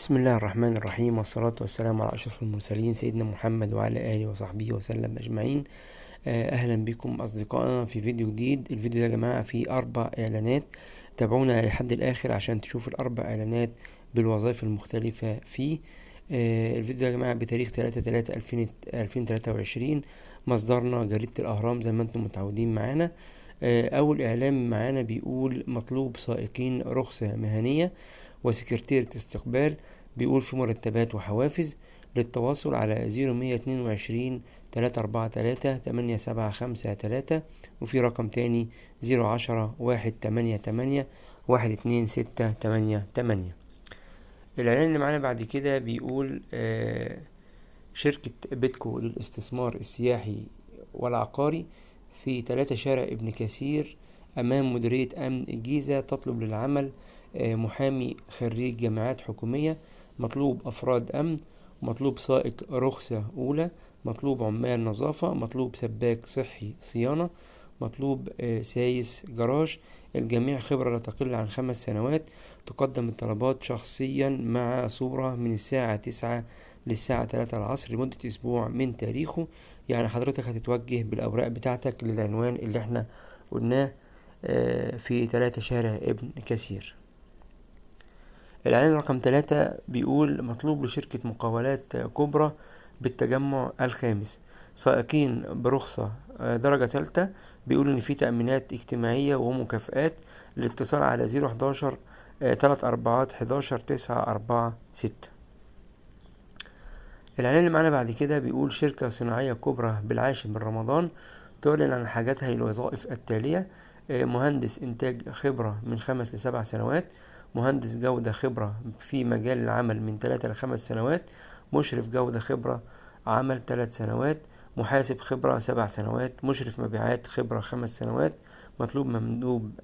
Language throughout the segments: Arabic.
بسم الله الرحمن الرحيم، والصلاة والسلام على أشرف المرسلين سيدنا محمد وعلى آله وصحبه وسلم أجمعين. أهلا بكم أصدقائنا في فيديو جديد. الفيديو ده يا جماعة فيه 4 إعلانات، تابعونا لحد الآخر عشان تشوفوا ال4 إعلانات بالوظائف المختلفة فيه. الفيديو ده يا جماعة بتاريخ 3/3/2023. مصدرنا جريدة الأهرام زي ما انتم متعودين معانا. أول إعلان معانا بيقول مطلوب سائقين رخصة مهنية وسكرتيرة استقبال. بيقول في مرتبات وحوافز. للتواصل على 0122 343 8753، وفي رقم تاني 010 188 12688. الإعلان اللي معانا بعد كده بيقول شركة بيتكو للاستثمار السياحي والعقاري في 3 شارع ابن كثير أمام مديرية أمن الجيزة تطلب للعمل محامي خريج جامعات حكومية، مطلوب أفراد أمن، مطلوب سائق رخصة أولى، مطلوب عمال نظافة، مطلوب سباك صحي صيانة، مطلوب سايس جراج. الجميع خبرة لا تقل عن 5 سنوات. تقدم الطلبات شخصيا مع صورة من الساعة 9 للساعة 3 العصر لمدة أسبوع من تاريخه. يعني حضرتك هتتوجه بالأوراق بتاعتك للعنوان اللي احنا قلناه في 3 شارع ابن كثير. الإعلان رقم 3 بيقول مطلوب لشركة مقاولات كبرى بالتجمع الخامس سائقين برخصة درجة ثالثة. بيقول إن في تأمينات اجتماعية ومكافآت. الاتصال على 011 3 11 9 4 6. الإعلان اللي معانا بعد كده بيقول شركة صناعية كبرى بالعاشر من رمضان تعلن عن حاجاتها للوظائف التالية: مهندس إنتاج خبرة من 5 ل7 سنوات، مهندس جودة خبرة في مجال العمل من 3 ل5 سنوات، مشرف جودة خبرة عمل 3 سنوات، محاسب خبرة 7 سنوات، مشرف مبيعات خبرة 5 سنوات، مطلوب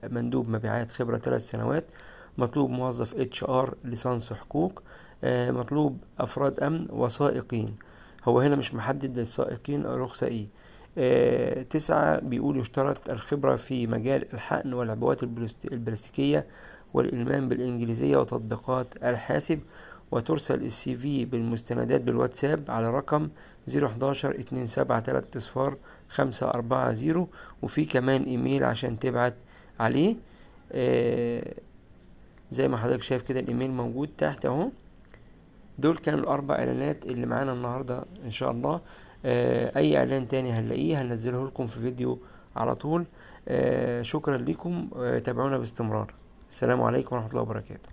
مندوب مبيعات خبرة 3 سنوات، مطلوب موظف HR ليسانس حقوق، مطلوب أفراد أمن وسائقين. هو هنا مش محدد للسائقين رخصة ايه. 9 بيقول يشترط الخبرة في مجال الحقن والعبوات البلاستيكية والإلمام بالإنجليزية وتطبيقات الحاسب. وترسل CV بالمستندات بالواتساب على رقم 011 273 540. وفي كمان إيميل عشان تبعت عليه. زي ما حضرتك شايف كده الإيميل موجود تحت اهو. دول كانوا ال4 اعلانات اللي معانا النهاردة ان شاء الله. اي اعلان تاني هنلاقيه هننزله لكم في فيديو على طول. شكرا لكم. تابعونا باستمرار. السلام عليكم ورحمة الله وبركاته.